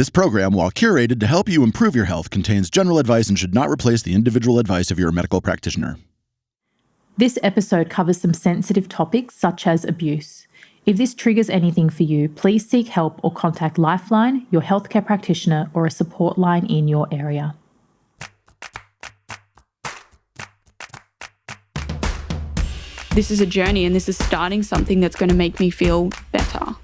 This program, while curated to help you improve your health, contains general advice and should not replace the individual advice of your medical practitioner. This episode covers some sensitive topics such as abuse. If this triggers anything for you, please seek help or contact Lifeline, your healthcare practitioner, or a support line in your area. This is a journey and this is starting something that's going to make me feel better.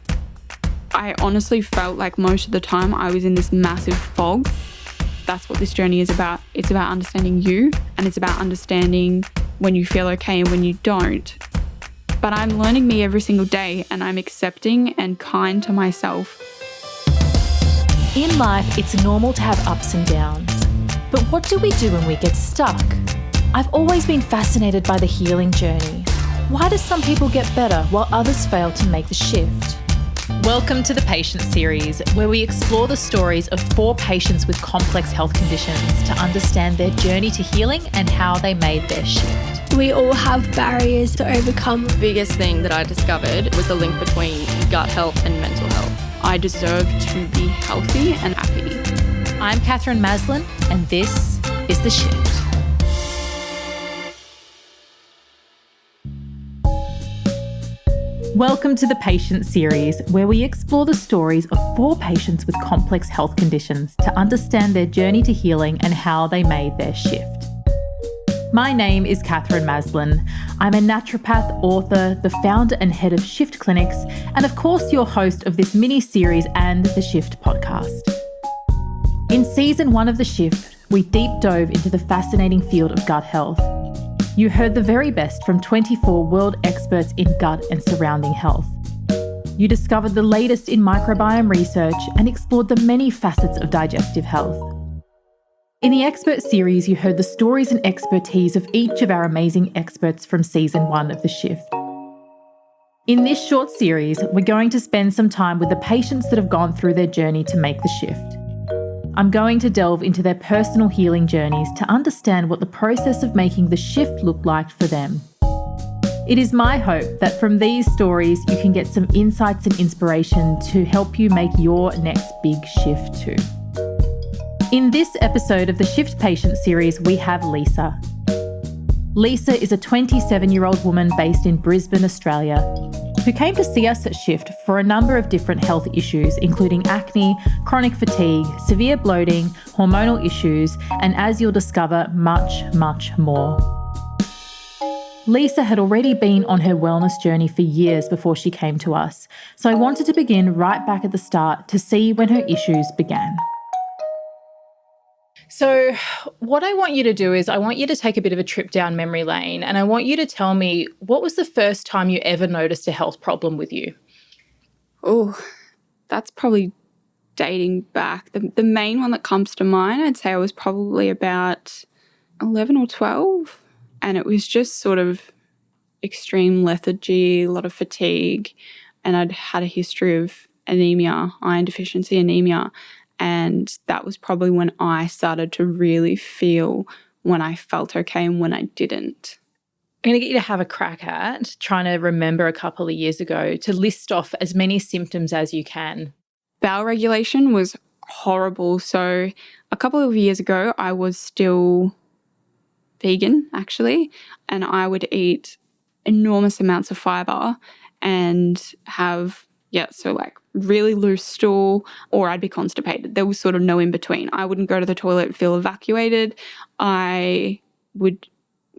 I honestly felt like most of the time I was in this massive fog. That's what this journey is about. It's about understanding you, and it's about understanding when you feel okay and when you don't. But I'm learning me every single day, and I'm accepting and kind to myself. In life, it's normal to have ups and downs. But what do we do when we get stuck? I've always been fascinated by the healing journey. Why do some people get better while others fail to make the shift? Welcome to the Patient Series, where we explore the stories of 4 patients with complex health conditions to understand their journey to healing and how they made their shift. We all have barriers to overcome. The biggest thing that I discovered was the link between gut health and mental health. I deserve to be healthy and happy. I'm Katherine Maslen, and this is The Shift. Welcome to the Patient Series, where we explore the stories of 4 patients with complex health conditions to understand their journey to healing and how they made their shift. My name is Katherine Maslen. I'm a naturopath, author, the founder and head of Shift Clinics, and of course your host of this mini-series and the Shift podcast. In season 1 of The Shift, we deep dove into the fascinating field of gut health. You heard the very best from 24 world experts in gut and surrounding health. You discovered the latest in microbiome research and explored the many facets of digestive health. In the expert series, you heard the stories and expertise of each of our amazing experts from season 1 of The Shift. In this short series, we're going to spend some time with the patients that have gone through their journey to make the shift. I'm going to delve into their personal healing journeys to understand what the process of making the shift looked like for them. It is my hope that from these stories, you can get some insights and inspiration to help you make your next big shift too. In this episode of the Shift Patient Series, we have Lisa. Lisa is a 27-year-old woman based in Brisbane, Australia, who came to see us at Shift for a number of different health issues, including acne, chronic fatigue, severe bloating, hormonal issues, and as you'll discover, much, much more. Lisa had already been on her wellness journey for years before she came to us, so I wanted to begin right back at the start to see when her issues began. So what I want you to do is I want you to take a bit of a trip down memory lane, and I want you to tell me, what was the first time you ever noticed a health problem with you? Oh, that's probably dating back. The main one that comes to mind, I'd say I was probably about 11 or 12, and it was just sort of extreme lethargy, a lot of fatigue, and I'd had a history of anemia, iron deficiency anemia. And that was probably when I started to really feel when I felt okay and when I didn't. I'm going to get you to have a crack at trying to remember a couple of years ago to list off as many symptoms as you can. Bowel regulation was horrible. So a couple of years ago, I was still vegan, actually, and I would eat enormous amounts of fibre and have really loose stool, or I'd be constipated. There was sort of no in between. I wouldn't go to the toilet and feel evacuated. I would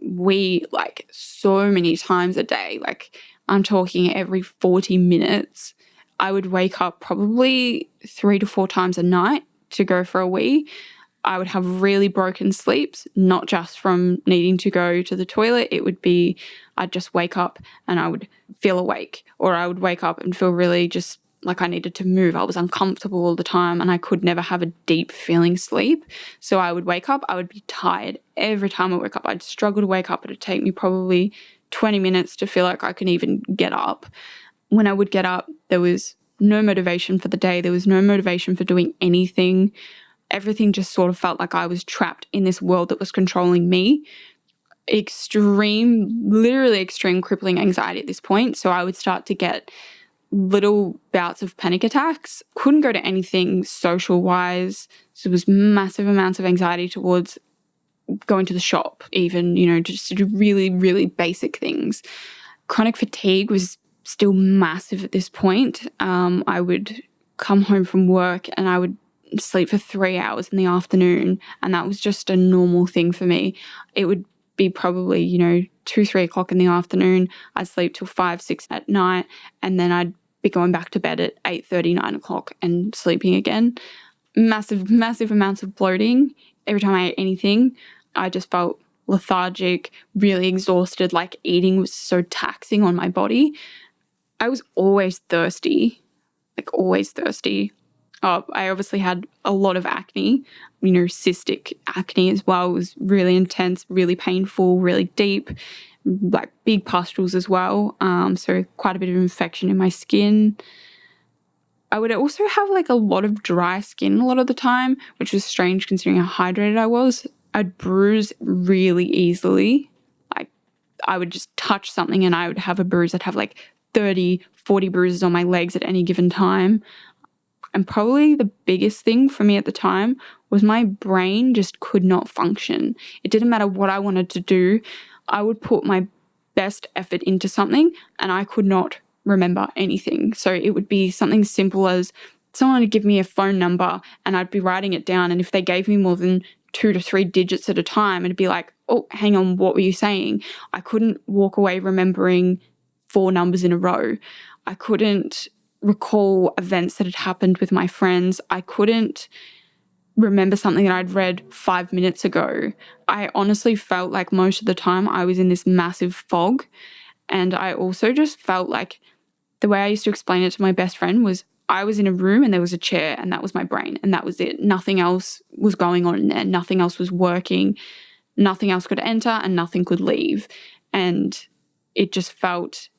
wee like so many times a day. Like I'm talking every 40 minutes. I would wake up probably 3 to 4 times a night to go for a wee. I would have really broken sleeps, not just from needing to go to the toilet. It would be I'd just wake up and I would feel awake, or I would wake up and feel really just like I needed to move. I was uncomfortable all the time and I could never have a deep feeling sleep. So I would wake up, I would be tired. Every time I woke up, I'd struggle to wake up. It would take me probably 20 minutes to feel like I could even get up. When I would get up, there was no motivation for the day. There was no motivation for doing anything. Everything just sort of felt like I was trapped in this world that was controlling me. Literally extreme crippling anxiety at this point. So I would start to get little bouts of panic attacks. Couldn't go to anything social-wise. So there was massive amounts of anxiety towards going to the shop, even, just to do really, really basic things. Chronic fatigue was still massive at this point. I would come home from work and I would sleep for 3 hours in the afternoon, and that was just a normal thing for me. It would be probably, 2-3 o'clock in the afternoon. I'd sleep till 5-6 at night, and then I'd be going back to bed at 8:30, 9 o'clock and sleeping again. Massive, massive amounts of bloating. Every time I ate anything, I just felt lethargic, really exhausted, like eating was so taxing on my body. I was always thirsty, like always thirsty. I obviously had a lot of acne, cystic acne as well. It was really intense, really painful, really deep, like big pustules as well. So quite a bit of infection in my skin. I would also have like a lot of dry skin a lot of the time, which was strange considering how hydrated I was. I'd bruise really easily. Like I would just touch something and I would have a bruise. I'd have like 30, 40 bruises on my legs at any given time. And probably the biggest thing for me at the time was my brain just could not function. It didn't matter what I wanted to do. I would put my best effort into something and I could not remember anything. So it would be something simple as someone would give me a phone number and I'd be writing it down. And if they gave me more than 2 to 3 digits at a time, it'd be like, oh, hang on, what were you saying? I couldn't walk away remembering 4 numbers in a row. I couldn't recall events that had happened with my friends. I couldn't remember something that I'd read 5 minutes ago. I honestly felt like most of the time I was in this massive fog. And I also just felt like the way I used to explain it to my best friend was I was in a room and there was a chair and that was my brain and that was it. Nothing else was going on in there. Nothing else was working. Nothing else could enter and nothing could leave. And it just felt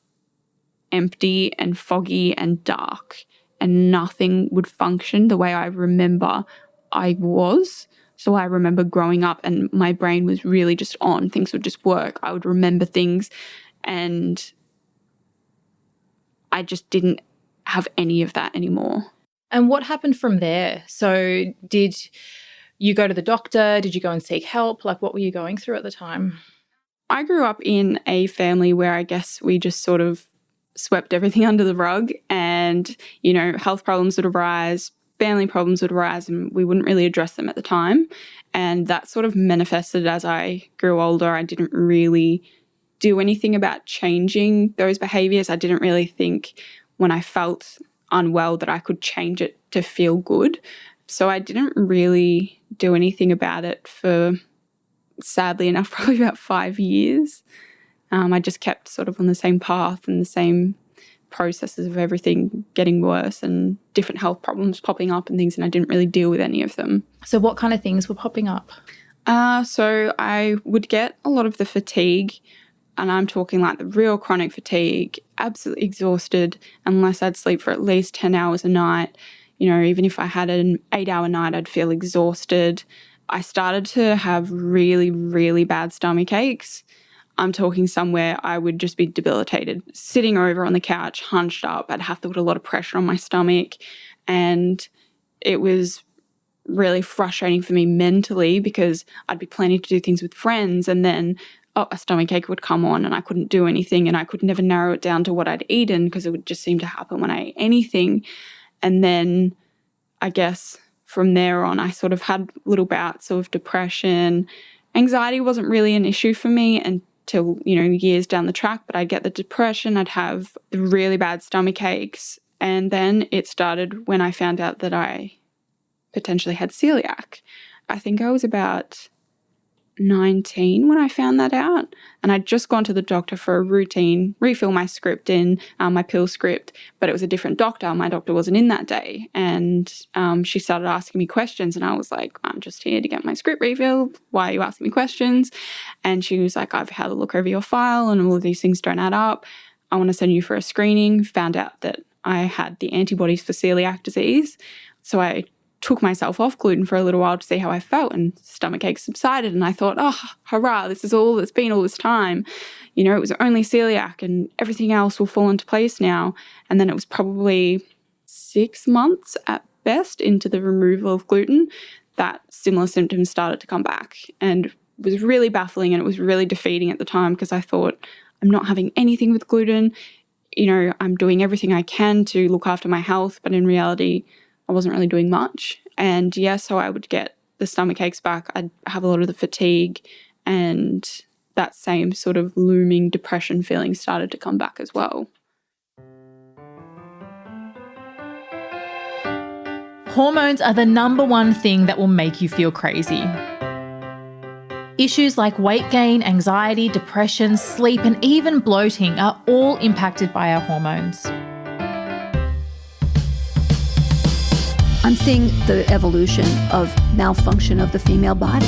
empty and foggy and dark, and nothing would function the way I remember I was. So I remember growing up and my brain was really just on. Things would just work. I would remember things and I just didn't have any of that anymore. And what happened from there? So did you go to the doctor? Did you go and seek help? Like what were you going through at the time? I grew up in a family where I guess we just sort of swept everything under the rug and, health problems would arise, family problems would arise, and we wouldn't really address them at the time. And that sort of manifested as I grew older. I didn't really do anything about changing those behaviors. I didn't really think when I felt unwell that I could change it to feel good. So I didn't really do anything about it for, sadly enough, probably about 5 years. I just kept sort of on the same path and the same processes of everything getting worse and different health problems popping up and things, and I didn't really deal with any of them. So what kind of things were popping up? So I would get a lot of the fatigue, and I'm talking like the real chronic fatigue, absolutely exhausted unless I'd sleep for at least 10 hours a night. Even if I had an 8-hour night, I'd feel exhausted. I started to have really, really bad stomach aches. I'm talking somewhere I would just be debilitated. Sitting over on the couch, hunched up, I'd have to put a lot of pressure on my stomach. And it was really frustrating for me mentally because I'd be planning to do things with friends and then a stomach ache would come on and I couldn't do anything and I could never narrow it down to what I'd eaten because it would just seem to happen when I ate anything. And then I guess from there on, I sort of had little bouts of depression. Anxiety wasn't really an issue for me until, years down the track, but I'd get the depression, I'd have the really bad stomach aches. And then it started when I found out that I potentially had celiac. I think I was about 19 when I found that out, and I'd just gone to the doctor for a routine, refill my script in, my pill script, but it was a different doctor. My doctor wasn't in that day, and she started asking me questions, and I was like, I'm just here to get my script refilled. Why are you asking me questions? And she was like, I've had a look over your file and all of these things don't add up. I want to send you for a screening. Found out that I had the antibodies for celiac disease. So I took myself off gluten for a little while to see how I felt, and stomach aches subsided. And I thought, oh, hurrah, this is all that's been all this time. You know, it was only celiac and everything else will fall into place now. And then it was probably 6 months at best into the removal of gluten that similar symptoms started to come back, and it was really baffling, and it was really defeating at the time because I thought, I'm not having anything with gluten. You know, I'm doing everything I can to look after my health, but in reality, I wasn't really doing much. And yeah, so I would get the stomach aches back. I'd have a lot of the fatigue, and that same sort of looming depression feeling started to come back as well. Hormones are the number one thing that will make you feel crazy. Issues like weight gain, anxiety, depression, sleep, and even bloating are all impacted by our hormones. I'm seeing the evolution of malfunction of the female body.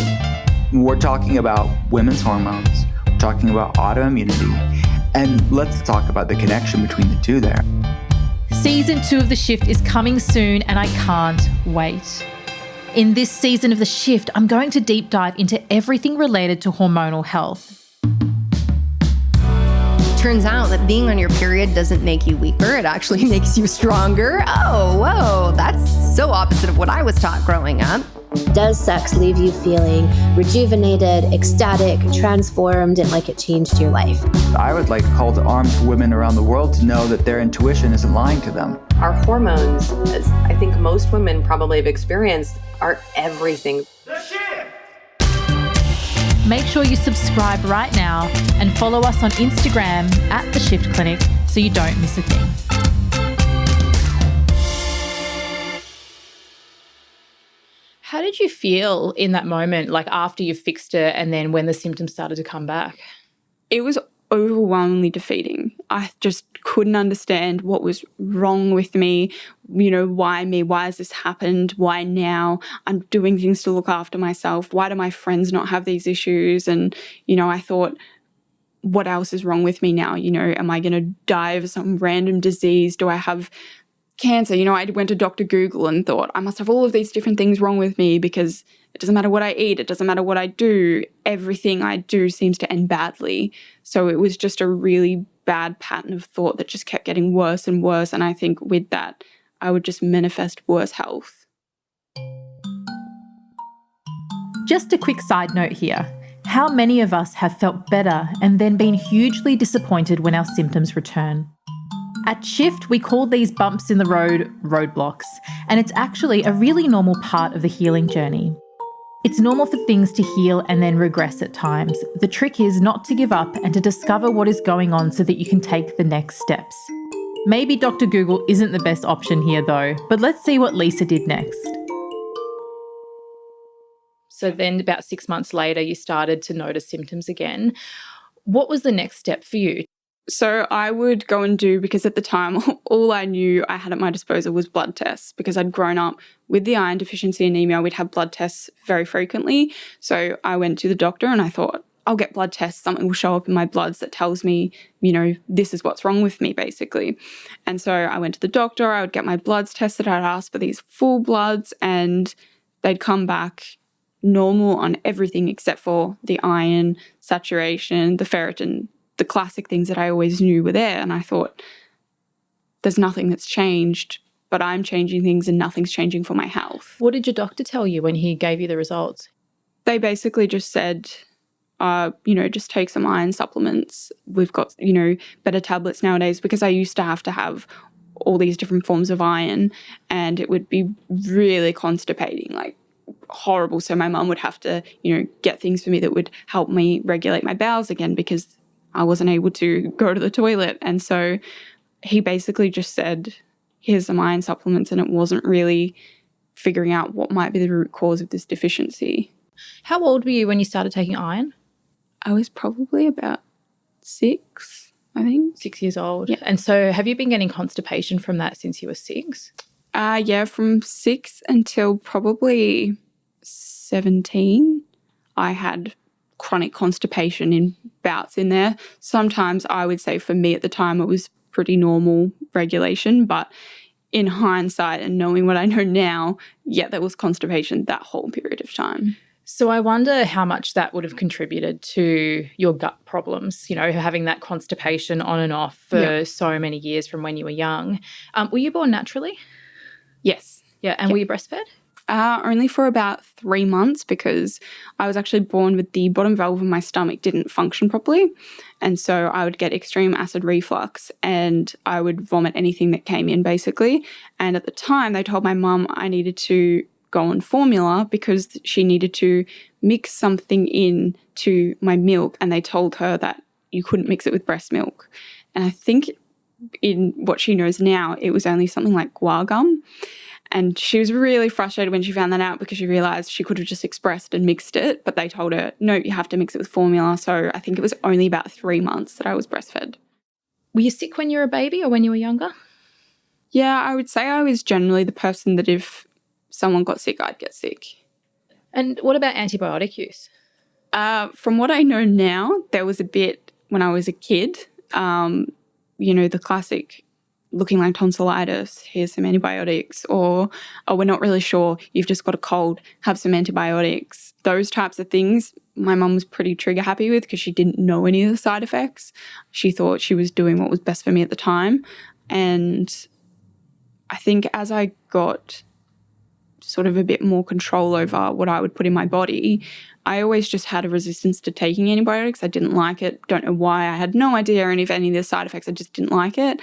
We're talking about women's hormones, we're talking about autoimmunity, and let's talk about the connection between the two there. Season 2 of The Shift is coming soon, and I can't wait. In this season of The Shift, I'm going to deep dive into everything related to hormonal health. Turns out that being on your period doesn't make you weaker. It actually makes you stronger. Oh, whoa, that's so opposite of what I was taught growing up. Does sex leave you feeling rejuvenated, ecstatic, transformed, and like it changed your life? I would like to call to arms for women around the world to know that their intuition isn't lying to them. Our hormones, as I think most women probably have experienced, are everything. Make sure you subscribe right now and follow us on Instagram @The Shift Clinic so you don't miss a thing. How did you feel in that moment, like after you fixed it and then when the symptoms started to come back? It was overwhelmingly defeating. I just couldn't understand what was wrong with me. You know, why me? Why has this happened? Why now? I'm doing things to look after myself. Why do my friends not have these issues? And, you know, I thought, what else is wrong with me now? You know, am I going to die of some random disease? Do I have cancer? You know, I went to Dr. Google and thought, I must have all of these different things wrong with me because it doesn't matter what I eat. It doesn't matter what I do. Everything I do seems to end badly. So it was just a really bad pattern of thought that just kept getting worse and worse. And I think with that, I would just manifest worse health. Just a quick side note here. How many of us have felt better and then been hugely disappointed when our symptoms return? At Shift, we call these bumps in the road roadblocks, and it's actually a really normal part of the healing journey. It's normal for things to heal and then regress at times. The trick is not to give up and to discover what is going on so that you can take the next steps. Maybe Dr. Google isn't the best option here though, but let's see what Lisa did next. So then about 6 months later, you started to notice symptoms again. What was the next step for you? So I would go and do, because at the time, all I knew I had at my disposal was blood tests, because I'd grown up with the iron deficiency anemia. We'd have blood tests very frequently. So I went to the doctor and I thought, I'll get blood tests. Something will show up in my bloods that tells me, you know, this is what's wrong with me, basically. And so I went to the doctor. I would get my bloods tested. I'd ask for these full bloods and they'd come back normal on everything except for the iron, saturation, the ferritin, the classic things that I always knew were there. And I thought, there's nothing that's changed, but I'm changing things and nothing's changing for my health. What did your doctor tell you when he gave you the results? They basically just said, just take some iron supplements. We've got, better tablets nowadays, because I used to have all these different forms of iron and it would be really constipating, like horrible. So my mum would have to, get things for me that would help me regulate my bowels again, because I wasn't able to go to the toilet. And so he basically just said, here's some iron supplements, and it wasn't really figuring out what might be the root cause of this deficiency. How old were you when you started taking iron? I was probably about 6, I think. 6 years old. Yeah. And so have you been getting constipation from that since you were 6? Yeah, from 6 until probably 17, I had chronic constipation in bouts in there. Sometimes I would say for me at the time it was pretty normal regulation, but in hindsight and knowing what I know now, yeah, there was constipation that whole period of time. So I wonder how much that would have contributed to your gut problems, having that constipation on and off for so many years from when you were young. Were you born naturally? Yes. Yeah. And were you breastfed? Only for about 3 months, because I was actually born with the bottom valve of my stomach didn't function properly. And so I would get extreme acid reflux and I would vomit anything that came in, basically. And at the time, they told my mum I needed to go on formula because she needed to mix something in to my milk, and they told her that you couldn't mix it with breast milk. And I think in what she knows now, it was only something like guar gum. And she was really frustrated when she found that out, because she realised she could have just expressed and mixed it, but they told her, no, you have to mix it with formula. So I think it was only about 3 months that I was breastfed. Were you sick when you were a baby or when you were younger? Yeah, I would say I was generally the person that if someone got sick, I'd get sick. And what about antibiotic use? From what I know now, there was a bit when I was a kid, the classic looking like tonsillitis, here's some antibiotics, or, oh, we're not really sure, you've just got a cold, have some antibiotics. Those types of things my mum was pretty trigger happy with because she didn't know any of the side effects. She thought she was doing what was best for me at the time. And I think as I got sort of a bit more control over what I would put in my body, I always just had a resistance to taking antibiotics. I didn't like it. Don't know why. I had no idea any of the side effects. I just didn't like it.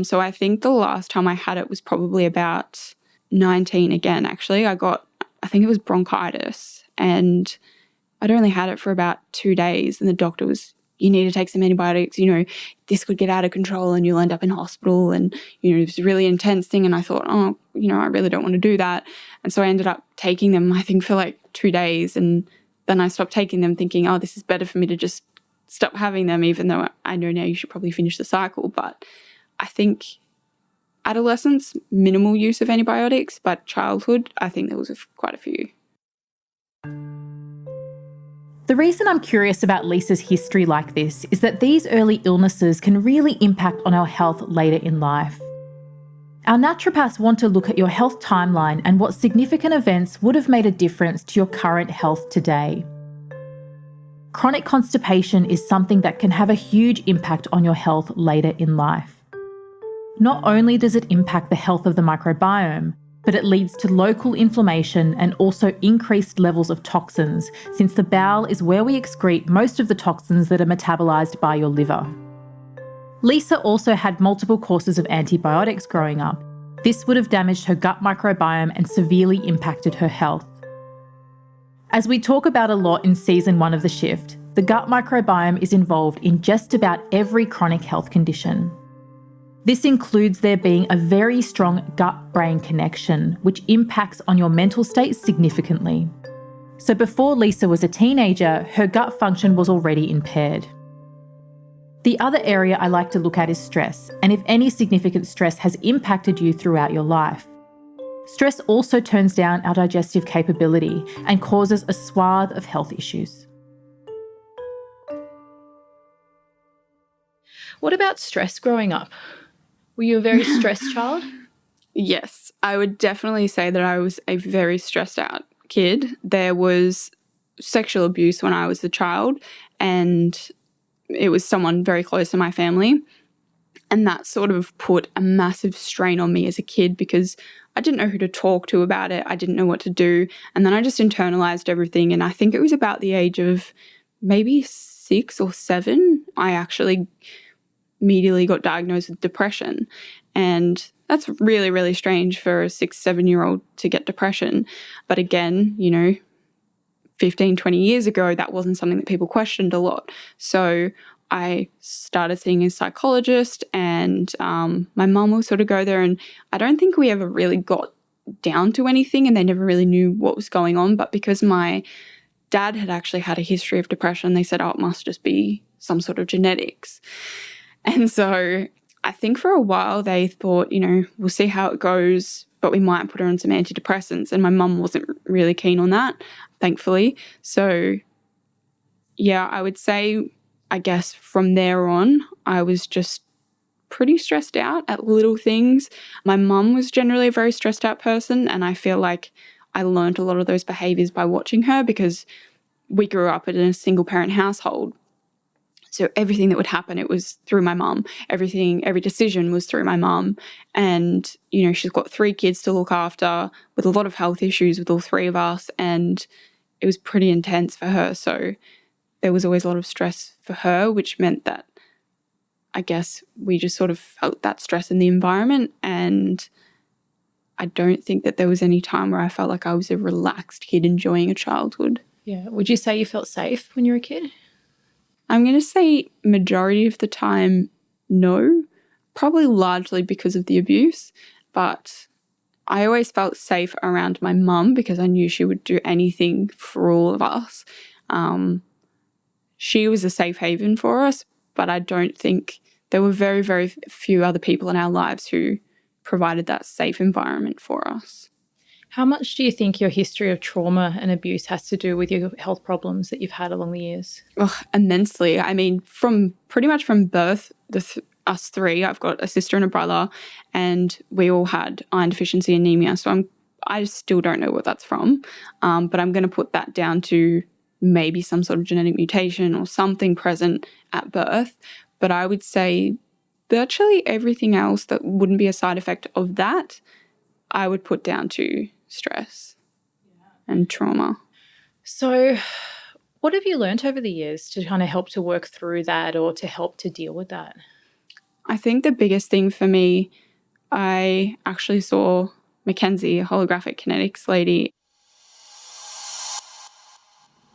So I think the last time I had it was probably about 19 again, actually. I think it was bronchitis, and I'd only had it for about 2 days, and the doctor was, you need to take some antibiotics, this could get out of control and you'll end up in hospital. And, it was a really intense thing. And I thought, I really don't want to do that. And so I ended up taking them, I think, for like 2 days. And then I stopped taking them thinking, this is better for me to just stop having them, even though I know now you should probably finish the cycle. But I think adolescence, minimal use of antibiotics, but childhood, I think there was quite a few. The reason I'm curious about Lisa's history like this is that these early illnesses can really impact on our health later in life. Our naturopaths want to look at your health timeline and what significant events would have made a difference to your current health today. Chronic constipation is something that can have a huge impact on your health later in life. Not only does it impact the health of the microbiome, but it leads to local inflammation and also increased levels of toxins, since the bowel is where we excrete most of the toxins that are metabolised by your liver. Lisa also had multiple courses of antibiotics growing up. This would have damaged her gut microbiome and severely impacted her health. As we talk about a lot in season 1 of The Shift, the gut microbiome is involved in just about every chronic health condition. This includes there being a very strong gut-brain connection, which impacts on your mental state significantly. So before Lisa was a teenager, her gut function was already impaired. The other area I like to look at is stress, and if any significant stress has impacted you throughout your life. Stress also turns down our digestive capability and causes a swathe of health issues. What about stress growing up? Were you a very stressed child? Yes, I would definitely say that I was a very stressed out kid. There was sexual abuse when I was a child, and it was someone very close to my family. And that sort of put a massive strain on me as a kid because I didn't know who to talk to about it. I didn't know what to do. And then I just internalized everything. And I think it was about the age of maybe 6 or 7, I actually immediately got diagnosed with depression. And that's really, really strange for a 6-7-year-old to get depression. But again, 15, 20 years ago, that wasn't something that people questioned a lot. So I started seeing a psychologist, and my mum will sort of go there, and I don't think we ever really got down to anything, and they never really knew what was going on. But because my dad had actually had a history of depression, they said, it must just be some sort of genetics. And so I think for a while they thought, we'll see how it goes, but we might put her on some antidepressants. And my mum wasn't really keen on that, thankfully. So yeah, I would say, I guess from there on, I was just pretty stressed out at little things. My mum was generally a very stressed out person, and I feel like I learned a lot of those behaviors by watching her because we grew up in a single parent household. So everything that would happen, it was through my mum. Every decision was through my mum. And, you know, she's got 3 kids to look after with a lot of health issues with all 3 of us. And it was pretty intense for her. So there was always a lot of stress for her, which meant that I guess we just sort of felt that stress in the environment. And I don't think that there was any time where I felt like I was a relaxed kid enjoying a childhood. Yeah. Would you say you felt safe when you were a kid? I'm going to say majority of the time, no, probably largely because of the abuse, but I always felt safe around my mum because I knew she would do anything for all of us. She was a safe haven for us, but I don't think there were very, very few other people in our lives who provided that safe environment for us. How much do you think your history of trauma and abuse has to do with your health problems that you've had along the years? Oh, immensely. I mean, pretty much from birth, us 3, I've got a sister and a brother, and we all had iron deficiency anemia. So I still don't know what that's from, but I'm going to put that down to maybe some sort of genetic mutation or something present at birth. But I would say virtually everything else that wouldn't be a side effect of that, I would put down to stress and trauma. So what have you learnt over the years to kind of help to work through that or to help to deal with that? I think the biggest thing for me, I actually saw Mackenzie, a holographic kinetics lady.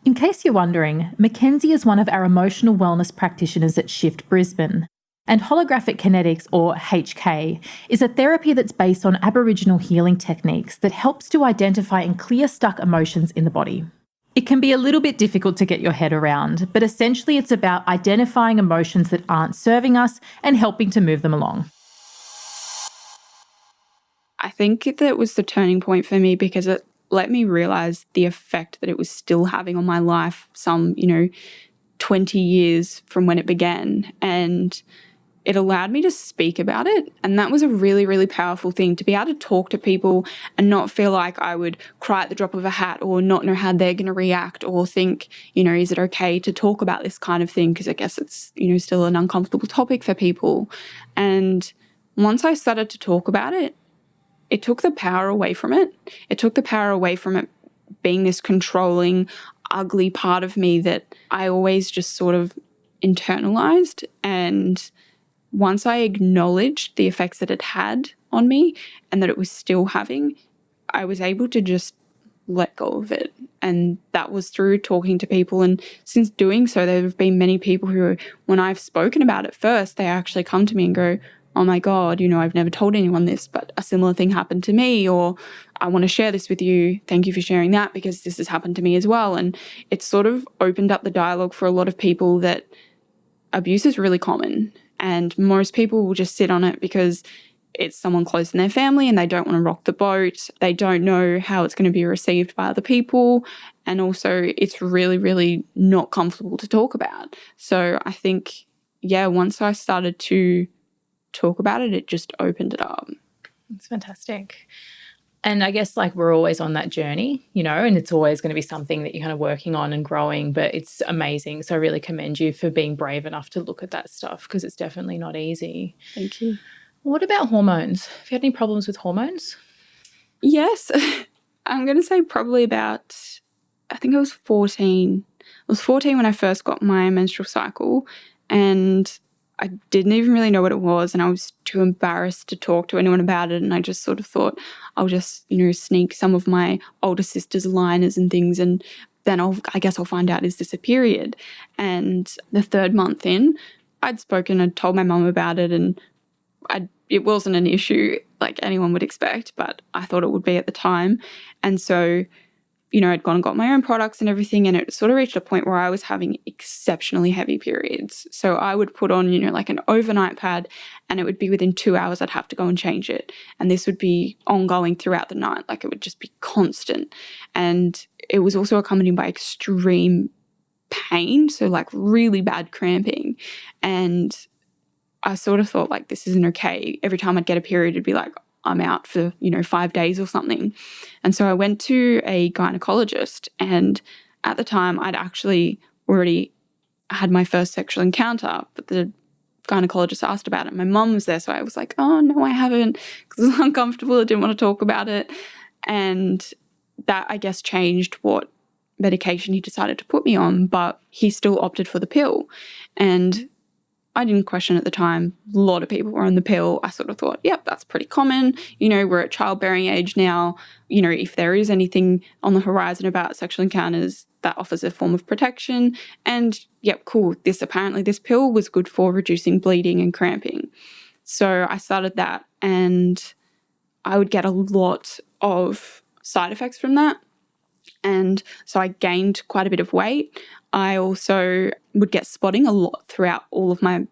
In case you're wondering, Mackenzie is one of our emotional wellness practitioners at Shift Brisbane. And holographic kinetics, or HK, is a therapy that's based on Aboriginal healing techniques that helps to identify and clear stuck emotions in the body. It can be a little bit difficult to get your head around, but essentially it's about identifying emotions that aren't serving us and helping to move them along. I think that was the turning point for me because it let me realise the effect that it was still having on my life some, 20 years from when it began. And it allowed me to speak about it. And that was a really, really powerful thing, to be able to talk to people and not feel like I would cry at the drop of a hat or not know how they're going to react or think, is it okay to talk about this kind of thing? Because I guess it's, still an uncomfortable topic for people. And once I started to talk about it, it took the power away from it. It took the power away from it being this controlling, ugly part of me that I always just sort of internalized. And once I acknowledged the effects that it had on me and that it was still having, I was able to just let go of it. And that was through talking to people. And since doing so, there have been many people who, when I've spoken about it first, they actually come to me and go, oh my God, I've never told anyone this, but a similar thing happened to me, or I want to share this with you. Thank you for sharing that because this has happened to me as well. And it's sort of opened up the dialogue for a lot of people that abuse is really common. And most people will just sit on it because it's someone close in their family and they don't want to rock the boat. They don't know how it's going to be received by other people. And also it's really, really not comfortable to talk about. So I think, once I started to talk about it, it just opened it up. It's fantastic. And I guess we're always on that journey, and it's always going to be something that you're kind of working on and growing, but it's amazing. So I really commend you for being brave enough to look at that stuff because it's definitely not easy. Thank you. What about hormones? Have you had any problems with hormones? Yes. I'm going to say probably about, I think I was 14. I was 14 when I first got my menstrual cycle, and I didn't even really know what it was, and I was too embarrassed to talk to anyone about it. And I just sort of thought I'll just, sneak some of my older sister's liners and things, and then I guess I'll find out, is this a period? And the 3rd month in, I'd told my mum about it, and it wasn't an issue like anyone would expect, but I thought it would be at the time. And so, I'd gone and got my own products and everything, and it sort of reached a point where I was having exceptionally heavy periods. So I would put on, like an overnight pad, and it would be within 2 hours I'd have to go and change it. And this would be ongoing throughout the night. It would just be constant. And it was also accompanied by extreme pain, so really bad cramping. And I sort of thought like, this isn't okay. Every time I'd get a period, it'd be like, I'm out for, 5 days or something. And so I went to a gynecologist, and at the time I'd actually already had my first sexual encounter, but the gynecologist asked about it. My mum was there, so I was like, oh, no, I haven't, because I was uncomfortable. I didn't want to talk about it. And that, I guess, changed what medication he decided to put me on, but he still opted for the pill. And I didn't question at the time. A lot of people were on the pill. I sort of thought, yep, that's pretty common. We're at childbearing age now. If there is anything on the horizon about sexual encounters, that offers a form of protection. And yep, cool. This pill was good for reducing bleeding and cramping. So I started that, and I would get a lot of side effects from that. And so I gained quite a bit of weight. I also would get spotting a lot throughout all of my,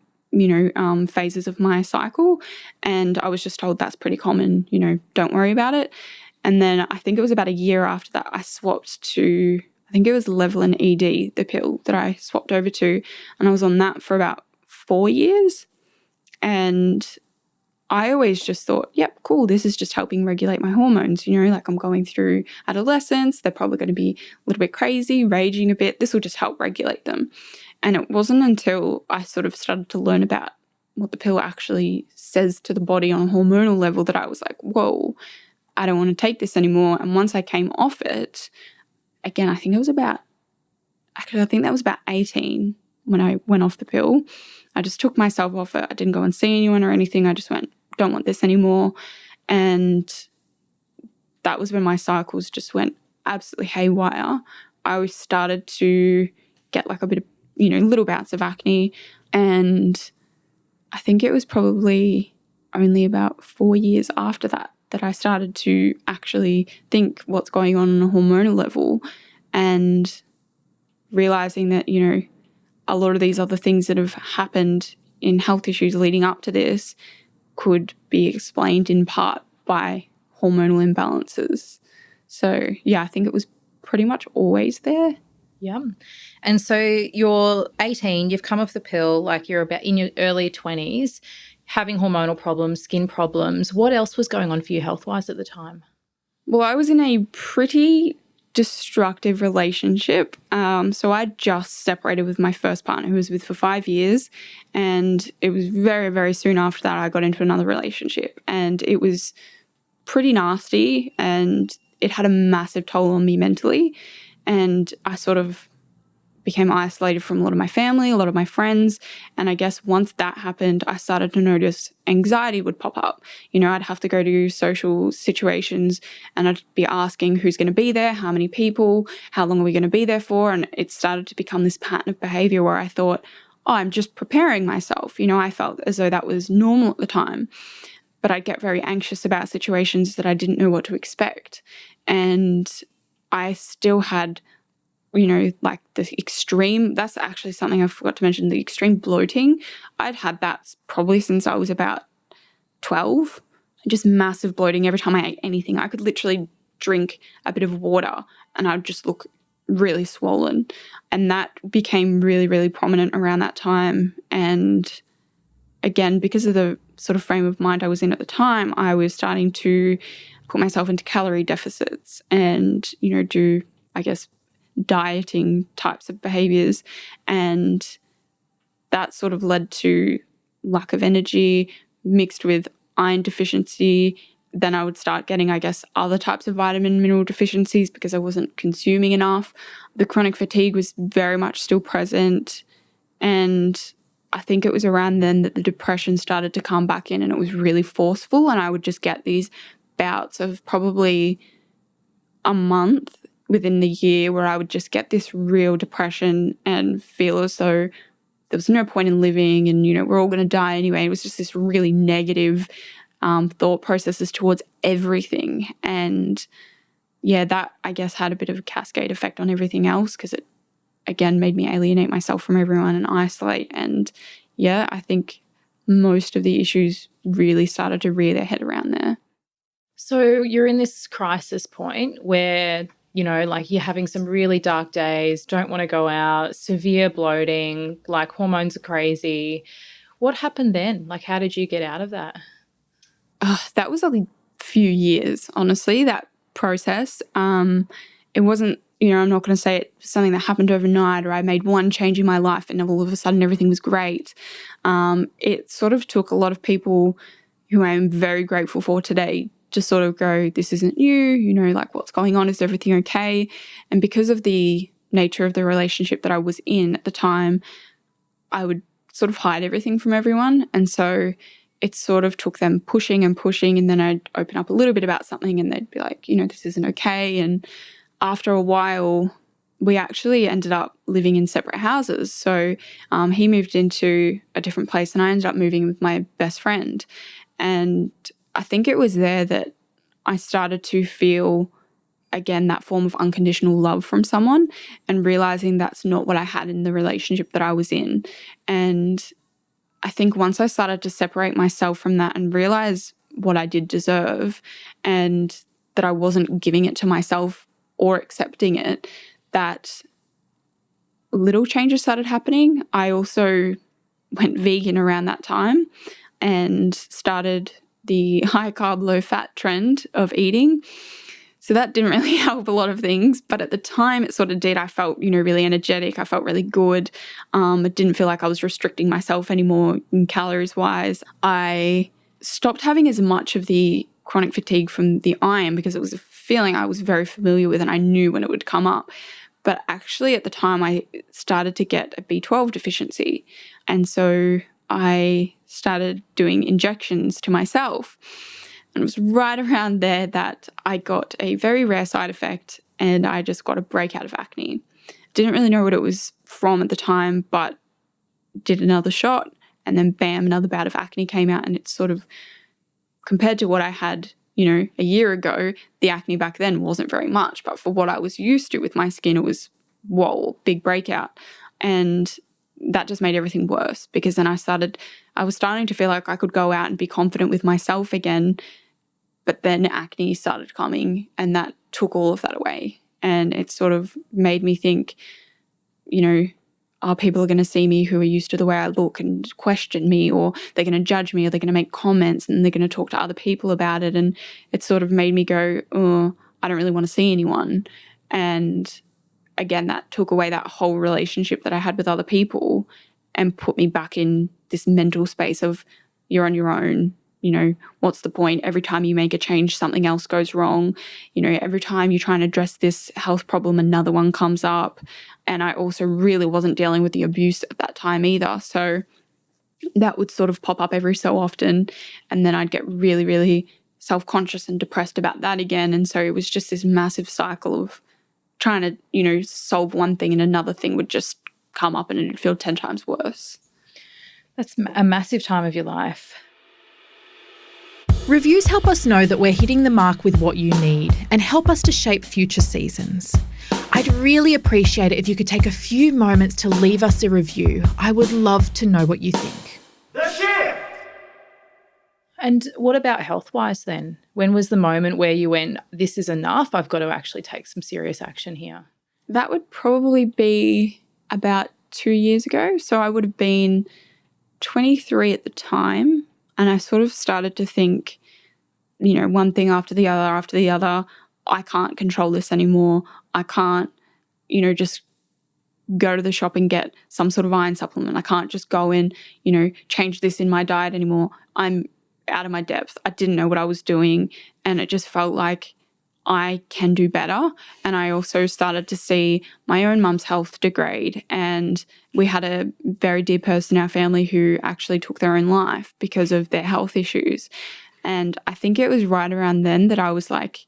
phases of my cycle. And I was just told that's pretty common, don't worry about it. And then I think it was about a year after that, I swapped to, I think it was Levelin ED, the pill that I swapped over to. And I was on that for about 4 years. And I always just thought, yep, cool, this is just helping regulate my hormones. Like I'm going through adolescence, they're probably going to be a little bit crazy, raging a bit. This will just help regulate them. And it wasn't until I sort of started to learn about what the pill actually says to the body on a hormonal level that I was like, whoa, I don't want to take this anymore. And once I came off it, again, I think that was about 18 when I went off the pill. I just took myself off it. I didn't go and see anyone or anything. I just went, don't want this anymore. And that was when my cycles just went absolutely haywire. I started to get like a bit of, little bouts of acne. And I think it was probably only about 4 years after that I started to actually think what's going on a hormonal level, and realizing that, a lot of these other things that have happened in health issues leading up to this could be explained in part by hormonal imbalances. So, yeah, I think it was pretty much always there. Yeah. And so you're 18, you've come off the pill, like you're about in your early 20s, having hormonal problems, skin problems. What else was going on for you health-wise at the time? Well, I was in a pretty destructive relationship. So I just separated with my first partner, who was with for 5 years. And it was very, very soon after that I got into another relationship. And it was pretty nasty, and it had a massive toll on me mentally. And I sort of became isolated from a lot of my family, a lot of my friends. And I guess once that happened, I started to notice anxiety would pop up. I'd have to go to social situations and I'd be asking who's going to be there, how many people, how long are we going to be there for? And it started to become this pattern of behavior where I thought, oh, I'm just preparing myself. I felt as though that was normal at the time. But I'd get very anxious about situations that I didn't know what to expect. And I still had, like the extreme, that's actually something I forgot to mention, the extreme bloating. I'd had that probably since I was about 12, just massive bloating every time I ate anything. I could literally drink a bit of water and I'd just look really swollen. And that became really, really prominent around that time. And again, because of the sort of frame of mind I was in at the time, I was starting to put myself into calorie deficits and, do, I guess, dieting types of behaviors. And that sort of led to lack of energy mixed with iron deficiency. Then I would start getting, I guess, other types of vitamin mineral deficiencies because I wasn't consuming enough. The chronic fatigue was very much still present. And I think it was around then that the depression started to come back in, and it was really forceful. And I would just get these bouts of probably a month within the year where I would just get this real depression and feel as though there was no point in living and, we're all going to die anyway. It was just this really negative thought processes towards everything. And yeah, that I guess had a bit of a cascade effect on everything else because it, again, made me alienate myself from everyone and isolate. And yeah, I think most of the issues really started to rear their head around there. So you're in this crisis point where, like you're having some really dark days, don't want to go out, severe bloating, like hormones are crazy. What happened then? Like, how did you get out of that? That was a few years, honestly, that process. It wasn't, I'm not going to say it's something that happened overnight or I made one change in my life and all of a sudden everything was great. It sort of took a lot of people who I am very grateful for today to sort of go, this isn't you, like what's going on? Is everything okay? And because of the nature of the relationship that I was in at the time, I would sort of hide everything from everyone. And so it sort of took them pushing and pushing, and then I'd open up a little bit about something and they'd be like, this isn't okay. And after a while, we actually ended up living in separate houses. So he moved into a different place and I ended up moving with my best friend. And I think it was there that I started to feel, again, that form of unconditional love from someone and realizing that's not what I had in the relationship that I was in. And I think once I started to separate myself from that and realize what I did deserve and that I wasn't giving it to myself or accepting it, that little changes started happening. I also went vegan around that time and started the high carb, low fat trend of eating. So that didn't really help a lot of things, but at the time it sort of did. I felt, really energetic. I felt really good. It didn't feel like I was restricting myself anymore in calories wise. I stopped having as much of the chronic fatigue from the iron because it was a feeling I was very familiar with and I knew when it would come up. But actually at the time I started to get a B12 deficiency. And so I started doing injections to myself. And it was right around there that I got a very rare side effect and I just got a breakout of acne. Didn't really know what it was from at the time, but did another shot and then bam, another bout of acne came out, and it's sort of, compared to what I had, a year ago, the acne back then wasn't very much, but for what I was used to with my skin, it was, whoa, big breakout. And that just made everything worse because then I was starting to feel like I could go out and be confident with myself again, but then acne started coming and that took all of that away. And it sort of made me think, people are going to see me who are used to the way I look and question me, or they're going to judge me, or they're going to make comments and they're going to talk to other people about it. And it sort of made me go, oh, I don't really want to see anyone. And again, that took away that whole relationship that I had with other people and put me back in this mental space of you're on your own. What's the point? Every time you make a change, something else goes wrong. Every time you try and address this health problem, another one comes up. And I also really wasn't dealing with the abuse at that time either. So that would sort of pop up every so often. And then I'd get really, really self-conscious and depressed about that again. And so it was just this massive cycle of trying to, solve one thing and another thing would just come up and it'd feel 10 times worse. That's a massive time of your life. Reviews help us know that we're hitting the mark with what you need and help us to shape future seasons. I'd really appreciate it if you could take a few moments to leave us a review. I would love to know what you think. The shift! And what about health-wise then? When was the moment where you went, this is enough, I've got to actually take some serious action here? That would probably be about 2 years ago. So I would have been 23 at the time. And I sort of started to think, one thing after the other, I can't control this anymore. I can't, just go to the shop and get some sort of iron supplement. I can't just go and, change this in my diet anymore. I'm out of my depth. I didn't know what I was doing. And it just felt like I can do better. And I also started to see my own mum's health degrade. And we had a very dear person in our family who actually took their own life because of their health issues. And I think it was right around then that I was like,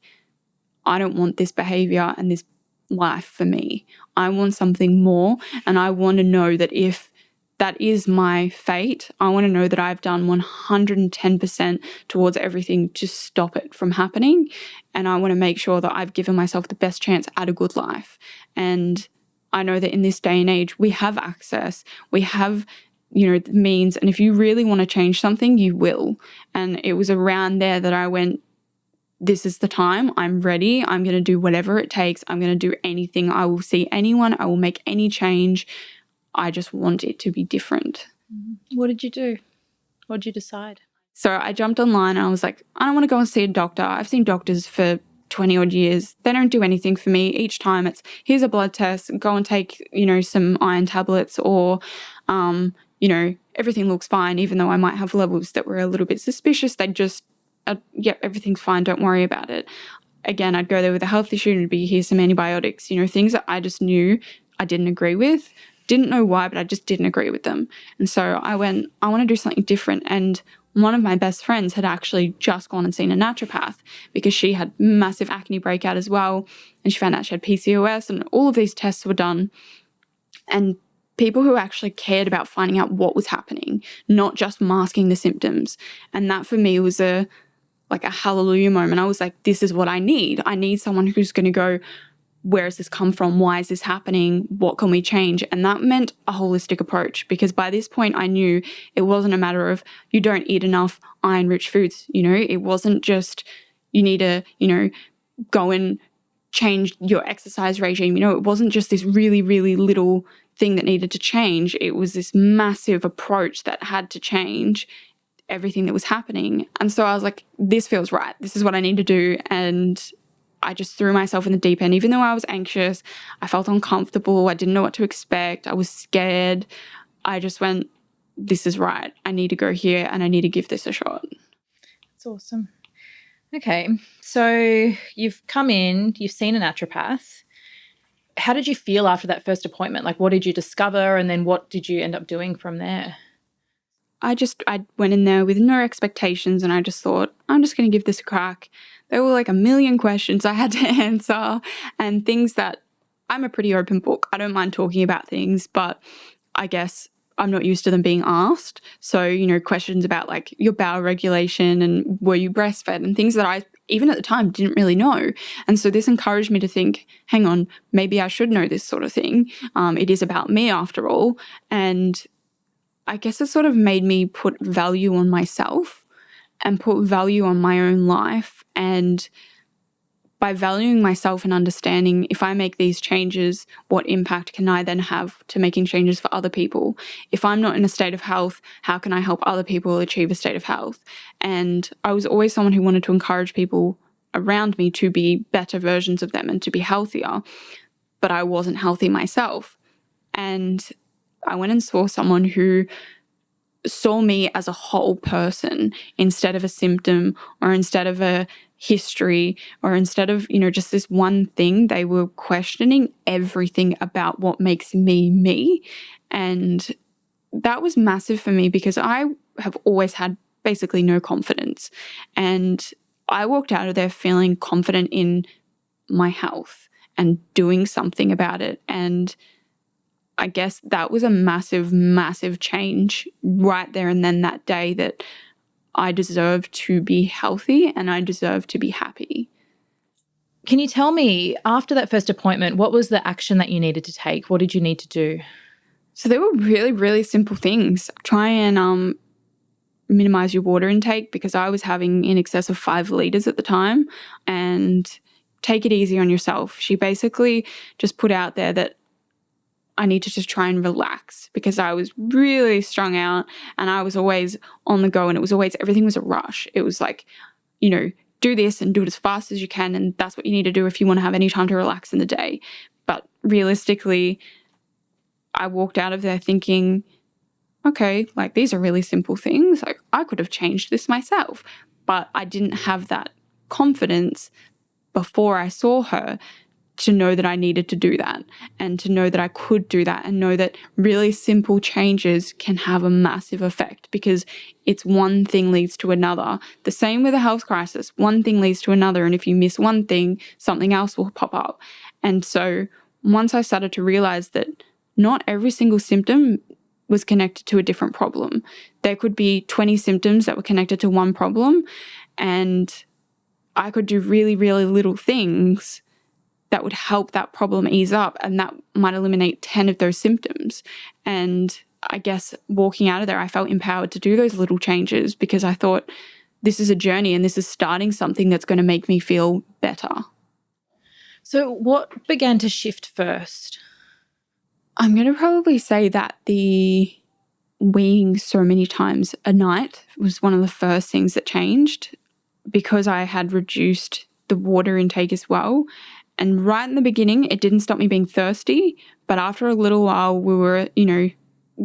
I don't want this behavior and this life for me. I want something more. And I want to know that if that is my fate, I want to know that I've done 110% towards everything to stop it from happening. And I want to make sure that I've given myself the best chance at a good life. And I know that in this day and age, we have access, we have, the means. And if you really want to change something, you will. And it was around there that I went, this is the time. I'm ready. I'm going to do whatever it takes. I'm going to do anything. I will see anyone. I will make any change. I just want it to be different. What did you do? What did you decide? So I jumped online and I was like, I don't want to go and see a doctor. I've seen doctors for 20 odd years. They don't do anything for me. Each time it's, here's a blood test, go and take, some iron tablets, or, everything looks fine, even though I might have levels that were a little bit suspicious. They just, everything's fine. Don't worry about it. Again, I'd go there with a health issue and it'd be, here's some antibiotics, things that I just knew I didn't agree with. Didn't know why, but I just didn't agree with them. And so I went, I want to do something different. And one of my best friends had actually just gone and seen a naturopath because she had massive acne breakout as well. And she found out she had PCOS, and all of these tests were done. And people who actually cared about finding out what was happening, not just masking the symptoms. And that for me was a hallelujah moment. I was like, this is what I need. I need someone who's going to go, where has this come from? Why is this happening? What can we change? And that meant a holistic approach, because by this point I knew it wasn't a matter of you don't eat enough iron-rich foods. It wasn't just you need to, go and change your exercise regime. It wasn't just this really, really little thing that needed to change. It was this massive approach that had to change everything that was happening. And so I was like, this feels right. This is what I need to do. And I just threw myself in the deep end. Even though I was anxious, I felt uncomfortable. I didn't know what to expect. I was scared. I just went, this is right. I need to go here and I need to give this a shot. That's awesome. Okay. So you've come in, you've seen a naturopath. How did you feel after that first appointment? Like, what did you discover? And then what did you end up doing from there? I went in there with no expectations and I just thought, I'm just going to give this a crack. There were like a million questions I had to answer and things that I'm a pretty open book. I don't mind talking about things, but I guess I'm not used to them being asked. So, questions about like your bowel regulation and were you breastfed and things that I, even at the time, didn't really know. And so this encouraged me to think, hang on, maybe I should know this sort of thing. It is about me after all. And I guess it sort of made me put value on myself and put value on my own life. And by valuing myself and understanding if I make these changes, what impact can I then have to making changes for other people? If I'm not in a state of health, how can I help other people achieve a state of health? And I was always someone who wanted to encourage people around me to be better versions of them and to be healthier, but I wasn't healthy myself. And I went and saw someone who saw me as a whole person instead of a symptom or instead of a history or instead of, just this one thing. They were questioning everything about what makes me me. And that was massive for me because I have always had basically no confidence. And I walked out of there feeling confident in my health and doing something about it. And I guess that was a massive, massive change right there and then that day, that I deserve to be healthy and I deserve to be happy. Can you tell me, after that first appointment, what was the action that you needed to take? What did you need to do? So they were really, really simple things. Try and minimize your water intake, because I was having in excess of 5 liters at the time, and take it easy on yourself. She basically just put out there that I need to just try and relax, because I was really strung out and I was always on the go, and it was always, everything was a rush. It was like, do this and do it as fast as you can. And that's what you need to do if you want to have any time to relax in the day. But realistically, I walked out of there thinking, okay, like these are really simple things. Like I could have changed this myself, but I didn't have that confidence before I saw her to know that I needed to do that and to know that I could do that and know that really simple changes can have a massive effect, because it's one thing leads to another. The same with a health crisis, one thing leads to another. And if you miss one thing, something else will pop up. And so once I started to realize that not every single symptom was connected to a different problem. There could be 20 symptoms that were connected to one problem, and I could do really, really little things that would help that problem ease up, and that might eliminate 10 of those symptoms. And I guess walking out of there, I felt empowered to do those little changes, because I thought, this is a journey and this is starting something that's going to make me feel better. So what began to shift first? I'm going to probably say that the weeing so many times a night was one of the first things that changed, because I had reduced the water intake as well. And right in the beginning, it didn't stop me being thirsty. But after a little while, we were,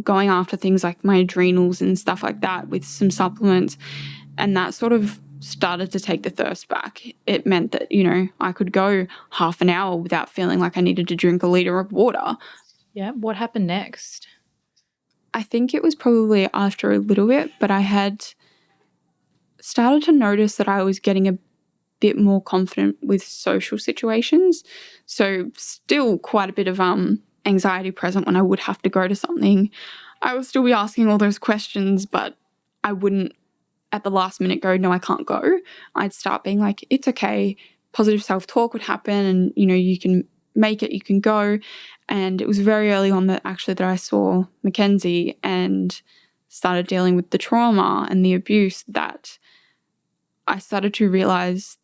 going after things like my adrenals and stuff like that with some supplements. And that sort of started to take the thirst back. It meant that, I could go half an hour without feeling like I needed to drink a litre of water. Yeah. What happened next? I think it was probably after a little bit, but I had started to notice that I was getting a bit more confident with social situations. So still quite a bit of anxiety present when I would have to go to something. I would still be asking all those questions, but I wouldn't at the last minute go, no, I can't go. I'd start being like, it's okay. Positive self-talk would happen and, you can make it, you can go. And it was very early on that I saw Mackenzie and started dealing with the trauma and the abuse that I started to realize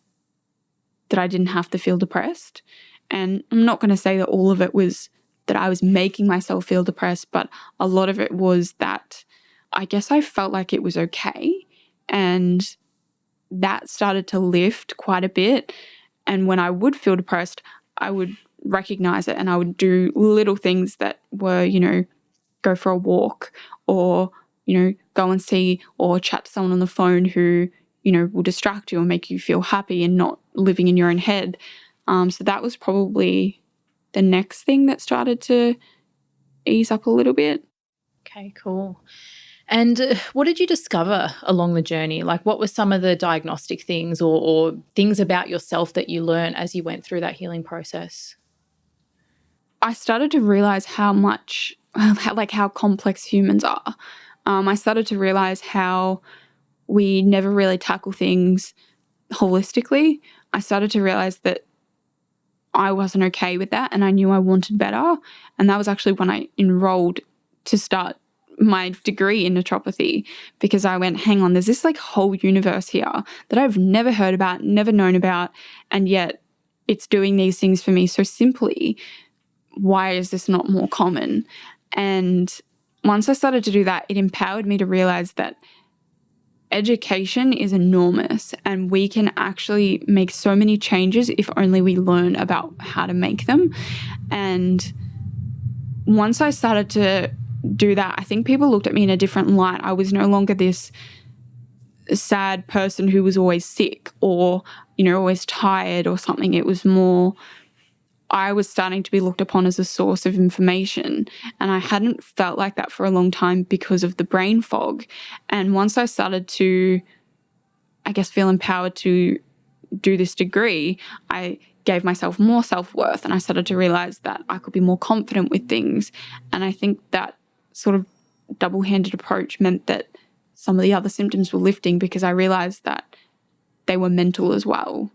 that I didn't have to feel depressed. And I'm not going to say that all of it was that I was making myself feel depressed, but a lot of it was that I guess I felt like it was okay. And that started to lift quite a bit. And when I would feel depressed, I would recognize it and I would do little things that were, go for a walk or, go and see or chat to someone on the phone who, will distract you and make you feel happy and not living in your own head. So that was probably the next thing that started to ease up a little bit. Okay, cool. And what did you discover along the journey? Like, what were some of the diagnostic things or things about yourself that you learned as you went through that healing process? I started to realize how complex humans are. I started to realize how we never really tackle things holistically. I started to realize that I wasn't okay with that and I knew I wanted better. And that was actually when I enrolled to start my degree in naturopathy, because I went, hang on, there's this whole universe here that I've never heard about, never known about, and yet it's doing these things for me so simply. Why is this not more common? And once I started to do that, it empowered me to realize that education is enormous and we can actually make so many changes if only we learn about how to make them. And once I started to do that, I think people looked at me in a different light. I was no longer this sad person who was always sick or, always tired or something. It was more, I was starting to be looked upon as a source of information. And I hadn't felt like that for a long time because of the brain fog. And once I started to, feel empowered to do this degree, I gave myself more self-worth and I started to realize that I could be more confident with things. And I think that sort of double-handed approach meant that some of the other symptoms were lifting because I realized that they were mental as well.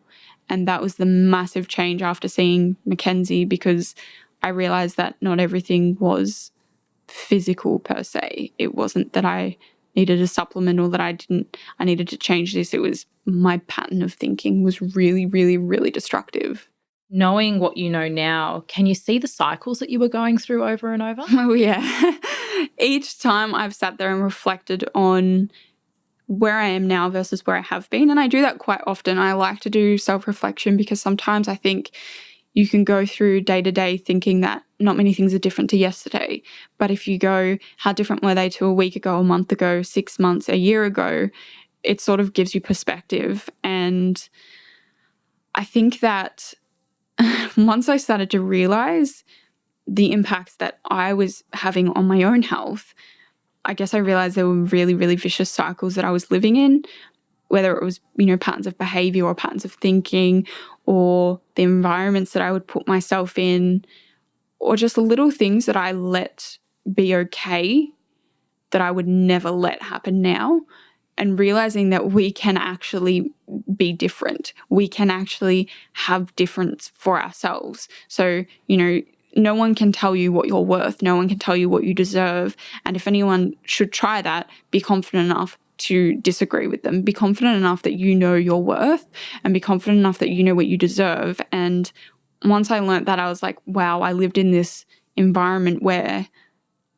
And that was the massive change after seeing Mackenzie, because I realized that not everything was physical per se. It wasn't that I needed a supplement or that I needed to change this. It was my pattern of thinking was really, really, really destructive. Knowing what you know now, can you see the cycles that you were going through over and over? Oh, yeah. Each time I've sat there and reflected on where I am now versus where I have been. And I do that quite often. I like to do self-reflection because sometimes I think you can go through day to day thinking that not many things are different to yesterday. But if you go, how different were they to a week ago, a month ago, 6 months, a year ago, it sort of gives you perspective. And I think that once I started to realize the impacts that I was having on my own health, I guess I realized there were really, really vicious cycles that I was living in, whether it was, patterns of behavior or patterns of thinking or the environments that I would put myself in, or just little things that I let be okay that I would never let happen now. And realizing that we can actually be different. We can actually have difference for ourselves. So, no one can tell you what you're worth. No one can tell you what you deserve. And if anyone should try that, be confident enough to disagree with them. Be confident enough that you know your worth and be confident enough that you know what you deserve. And once I learned that, I was like, wow, I lived in this environment where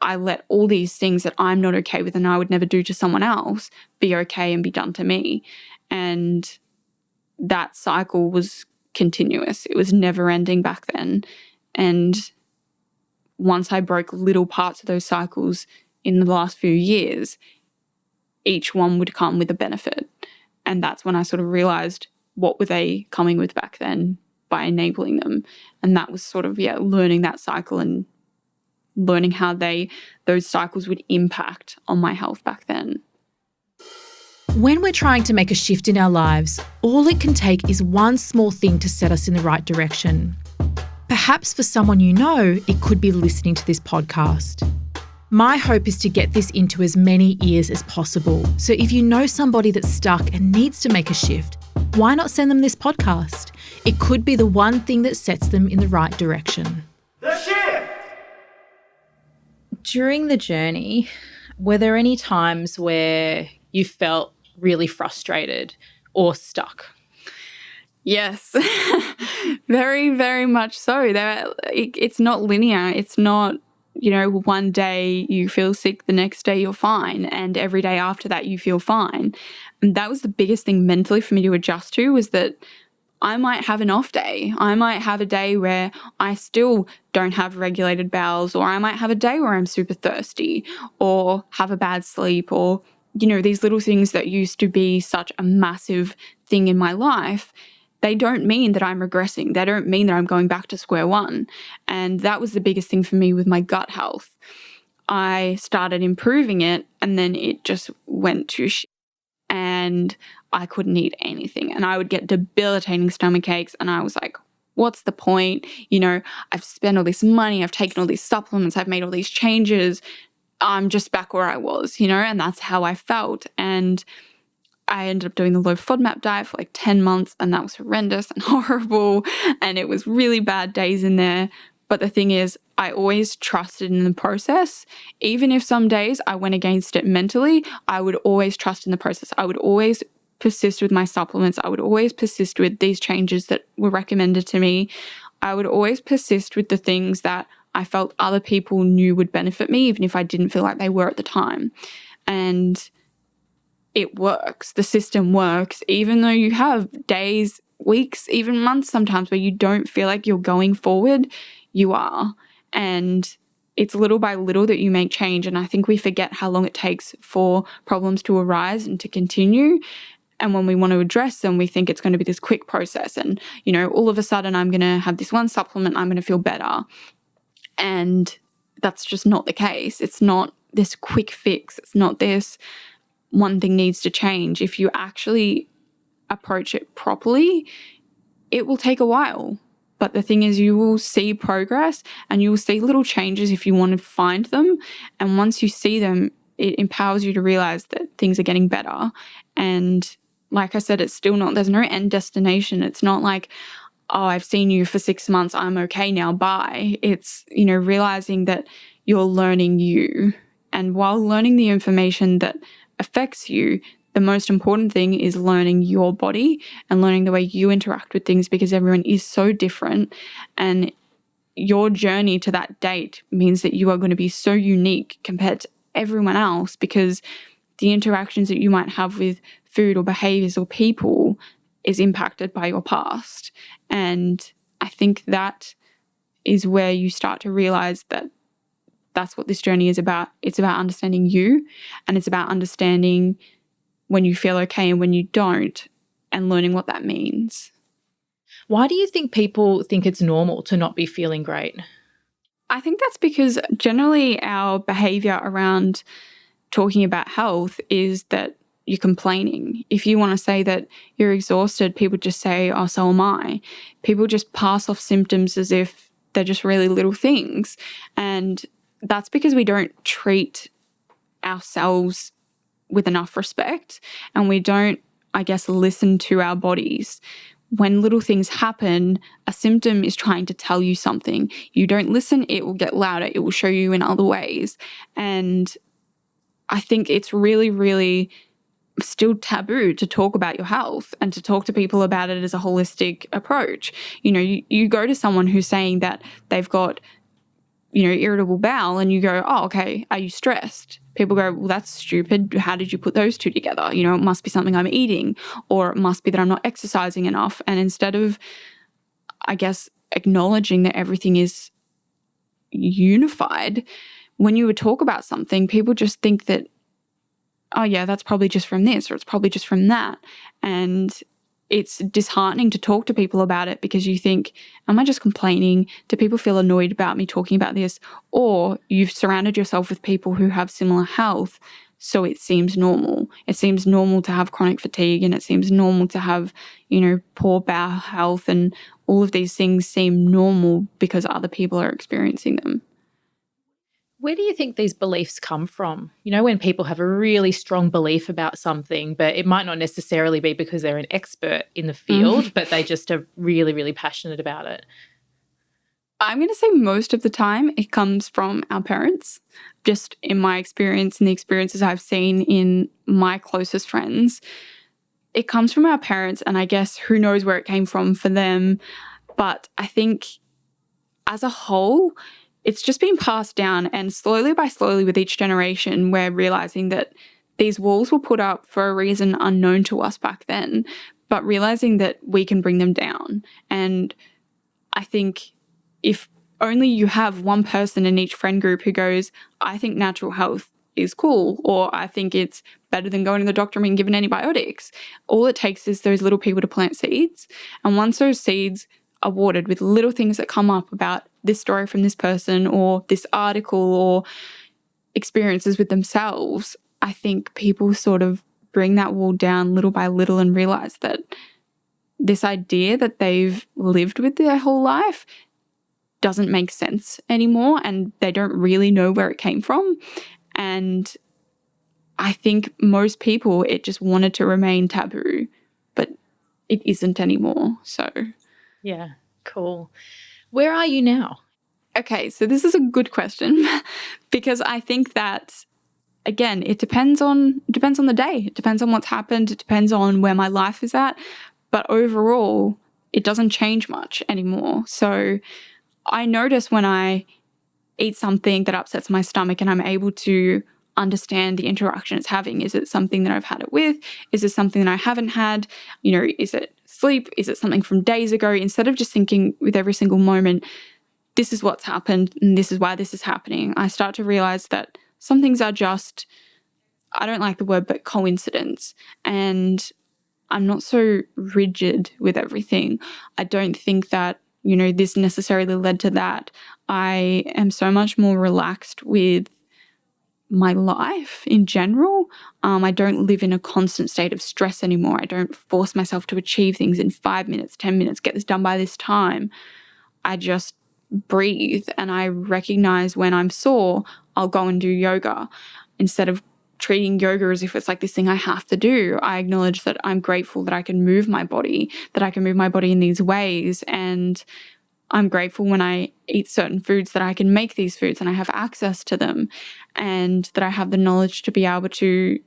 I let all these things that I'm not okay with and I would never do to someone else be okay and be done to me. And that cycle was continuous. It was never ending back then. And once I broke little parts of those cycles in the last few years, each one would come with a benefit. And that's when I sort of realized what were they coming with back then by enabling them. And that was sort of, learning that cycle and learning how those cycles would impact on my health back then. When we're trying to make a shift in our lives, all it can take is one small thing to set us in the right direction. Perhaps for someone you know, it could be listening to this podcast. My hope is to get this into as many ears as possible. So if you know somebody that's stuck and needs to make a shift, why not send them this podcast? It could be the one thing that sets them in the right direction. The shift! During the journey, were there any times where you felt really frustrated or stuck? Yes, very, very much so. It's not linear. It's not, one day you feel sick, the next day you're fine, and every day after that you feel fine. And that was the biggest thing mentally for me to adjust to, was that I might have an off day. I might have a day where I still don't have regulated bowels, or I might have a day where I'm super thirsty or have a bad sleep, or, these little things that used to be such a massive thing in my life. They don't mean that I'm regressing. They don't mean that I'm going back to square one. And that was the biggest thing for me with my gut health. I started improving it, and then it just went to shit. And I couldn't eat anything. And I would get debilitating stomach aches. And I was like, what's the point? I've spent all this money. I've taken all these supplements. I've made all these changes. I'm just back where I was, and that's how I felt. And I ended up doing the low FODMAP diet for like 10 months, and that was horrendous and horrible. And it was really bad days in there. But the thing is, I always trusted in the process. Even if some days I went against it mentally, I would always trust in the process. I would always persist with my supplements. I would always persist with these changes that were recommended to me. I would always persist with the things that I felt other people knew would benefit me, even if I didn't feel like they were at the time. And it works. The system works, even though you have days, weeks, even months sometimes where you don't feel like you're going forward, you are. And it's little by little that you make change. And I think we forget how long it takes for problems to arise and to continue. And when we want to address them, we think it's going to be this quick process. And, all of a sudden I'm going to have this one supplement, I'm going to feel better. And that's just not the case. It's not this quick fix. It's not this one thing needs to change. If you actually approach it properly, it will take a while. But the thing is, you will see progress and you will see little changes if you want to find them. And once you see them, it empowers you to realize that things are getting better. And like I said, it's still not, there's no end destination. It's not like, oh, I've seen you for 6 months, I'm okay now, bye. It's, realizing that you're learning you. And while learning the information that affects you, the most important thing is learning your body and learning the way you interact with things, because everyone is so different. And your journey to that date means that you are going to be so unique compared to everyone else, because the interactions that you might have with food or behaviors or people is impacted by your past. And I think that is where you start to realize that that's what this journey is about. It's about understanding you, and it's about understanding when you feel okay and when you don't, and learning what that means. Why do you think people think it's normal to not be feeling great? I think that's because generally our behavior around talking about health is that you're complaining. If you want to say that you're exhausted, people just say, oh, so am I. People just pass off symptoms as if they're just really little things. And that's because we don't treat ourselves with enough respect, and we don't, I guess, listen to our bodies. When little things happen, a symptom is trying to tell you something. You don't listen, it will get louder. It will show you in other ways. And I think it's really, really still taboo to talk about your health and to talk to people about it as a holistic approach. You go to someone who's saying that they've got irritable bowel, and you go, oh, okay, are you stressed? People go, well, that's stupid. How did you put those two together? It must be something I'm eating, or it must be that I'm not exercising enough. And instead of, I guess, acknowledging that everything is unified, when you would talk about something, people just think that, oh yeah, that's probably just from this, or it's probably just from that. And it's disheartening to talk to people about it because you think, am I just complaining? Do people feel annoyed about me talking about this? Or you've surrounded yourself with people who have similar health, so it seems normal. It seems normal to have chronic fatigue, and it seems normal to have, poor bowel health, and all of these things seem normal because other people are experiencing them. Where do you think these beliefs come from? When people have a really strong belief about something, but it might not necessarily be because they're an expert in the field, but they just are really, really passionate about it. I'm going to say most of the time it comes from our parents. Just in my experience and the experiences I've seen in my closest friends, it comes from our parents, and I guess who knows where it came from for them. But I think as a whole, it's just been passed down, and slowly with each generation, we're realizing that these walls were put up for a reason unknown to us back then, but realizing that we can bring them down. And I think if only you have one person in each friend group who goes, I think natural health is cool, or I think it's better than going to the doctor and being given antibiotics. All it takes is those little people to plant seeds. And once those seeds are watered with little things that come up about this story from this person or this article or experiences with themselves, I think people sort of bring that wall down little by little and realize that this idea that they've lived with their whole life doesn't make sense anymore, and they don't really know where it came from. And I think most people, it just wanted to remain taboo, but it isn't anymore. So yeah, cool. Where are you now? Okay, so this is a good question because I think that, again, it depends on the day. It depends on what's happened. It depends on where my life is at. But overall, it doesn't change much anymore. So I notice when I eat something that upsets my stomach and I'm able to understand the interaction it's having. Is it something that I've had it with? Is it something that I haven't had? Is it sleep? Is it something from days ago? Instead of just thinking with every single moment, this is what's happened and this is why this is happening, I start to realize that some things are just, I don't like the word, but coincidence. And I'm not so rigid with everything. I don't think that, this necessarily led to that. I am so much more relaxed with my life in general. I don't live in a constant state of stress anymore. I don't force myself to achieve things in 5 minutes, 10 minutes, get this done by this time. I just breathe, and I recognize when I'm sore, I'll go and do yoga. Instead of treating yoga as if it's like this thing I have to do, I acknowledge that I'm grateful that I can move my body, in these ways. And I'm grateful when I eat certain foods that I can make these foods and I have access to them, and that I have the knowledge to be able to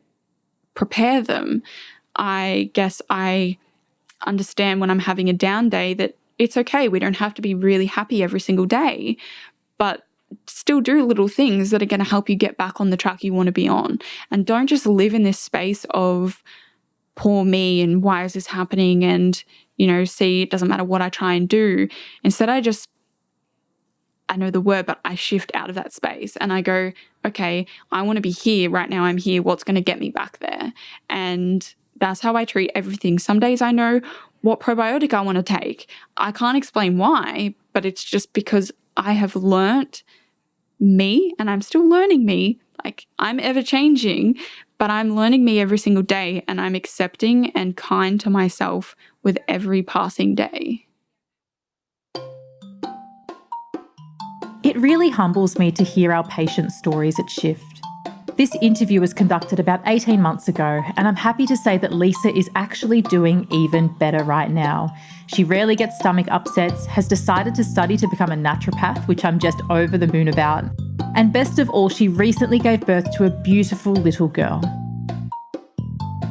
prepare them. I guess I understand when I'm having a down day that it's okay. We don't have to be really happy every single day, but still do little things that are going to help you get back on the track you want to be on. And don't just live in this space of poor me and why is this happening, and see, it doesn't matter what I try and do. Instead, I know the word, but I shift out of that space and I go, okay, I want to be here right now. I'm here. What's going to get me back there? And that's how I treat everything. Some days I know what probiotic I want to take. I can't explain why, but it's just because I have learnt me, and I'm still learning me. Like, I'm ever changing, but I'm learning me every single day, and I'm accepting and kind to myself with every passing day. It really humbles me to hear our patients' stories at Shift. This interview was conducted about 18 months ago, and I'm happy to say that Lisa is actually doing even better right now. She rarely gets stomach upsets, has decided to study to become a naturopath, which I'm just over the moon about. And best of all, she recently gave birth to a beautiful little girl.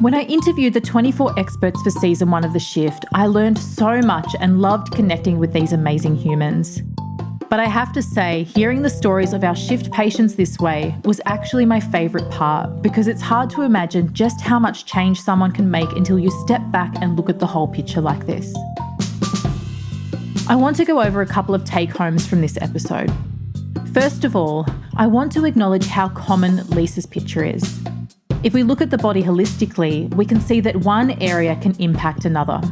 When I interviewed the 24 experts for season 1 of The Shift, I learned so much and loved connecting with these amazing humans. But I have to say, hearing the stories of our shift patients this way was actually my favourite part, because it's hard to imagine just how much change someone can make until you step back and look at the whole picture like this. I want to go over a couple of take-homes from this episode. First of all, I want to acknowledge how common Lisa's picture is. If we look at the body holistically, we can see that one area can impact another.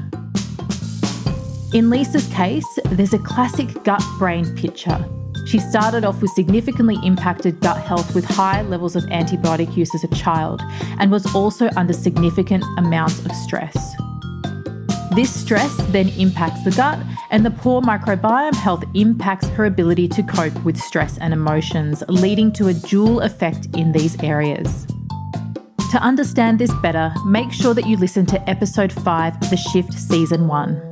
In Lisa's case, there's a classic gut-brain picture. She started off with significantly impacted gut health with high levels of antibiotic use as a child, and was also under significant amounts of stress. This stress then impacts the gut, and the poor microbiome health impacts her ability to cope with stress and emotions, leading to a dual effect in these areas. To understand this better, make sure that you listen to episode 5 of The Shift Season 1.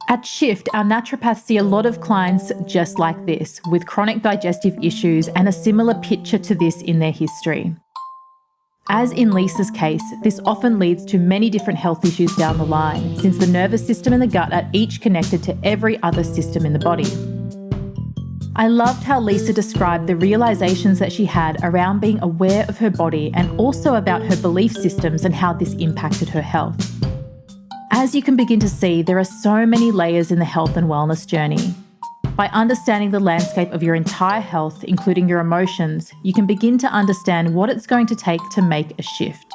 At Shift, our naturopaths see a lot of clients just like this, with chronic digestive issues and a similar picture to this in their history. As in Lisa's case, this often leads to many different health issues down the line, since the nervous system and the gut are each connected to every other system in the body. I loved how Lisa described the realizations that she had around being aware of her body, and also about her belief systems and how this impacted her health. As you can begin to see, there are so many layers in the health and wellness journey. By understanding the landscape of your entire health, including your emotions, you can begin to understand what it's going to take to make a shift.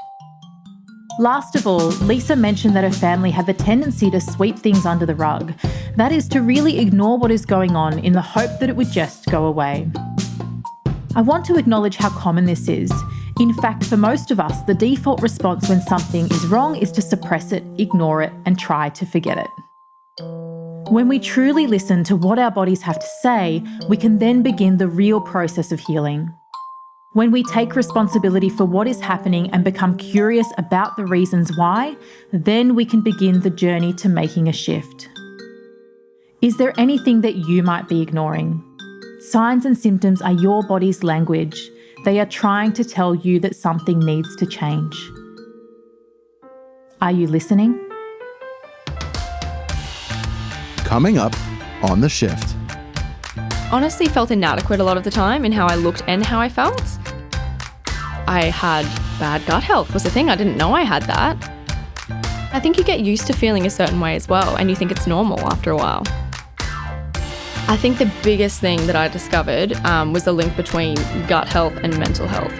Last of all, Lisa mentioned that her family had the tendency to sweep things under the rug. That is, to really ignore what is going on in the hope that it would just go away. I want to acknowledge how common this is. In fact, for most of us, the default response when something is wrong is to suppress it, ignore it, and try to forget it. When we truly listen to what our bodies have to say, we can then begin the real process of healing. When we take responsibility for what is happening and become curious about the reasons why, then we can begin the journey to making a shift. Is there anything that you might be ignoring? Signs and symptoms are your body's language. They are trying to tell you that something needs to change. Are you listening? Coming up on The Shift. Honestly, felt inadequate a lot of the time in how I looked and how I felt. I had bad gut health was the thing. I didn't know I had that. I think you get used to feeling a certain way as well, and you think it's normal after a while. I think the biggest thing that I discovered was the link between gut health and mental health.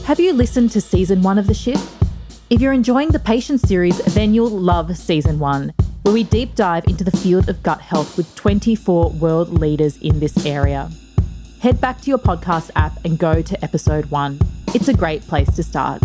Have you listened to Season 1 of The Shift? If you're enjoying the Patient series, then you'll love Season 1, where we deep dive into the field of gut health with 24 world leaders in this area. Head back to your podcast app and go to episode 1. It's a great place to start.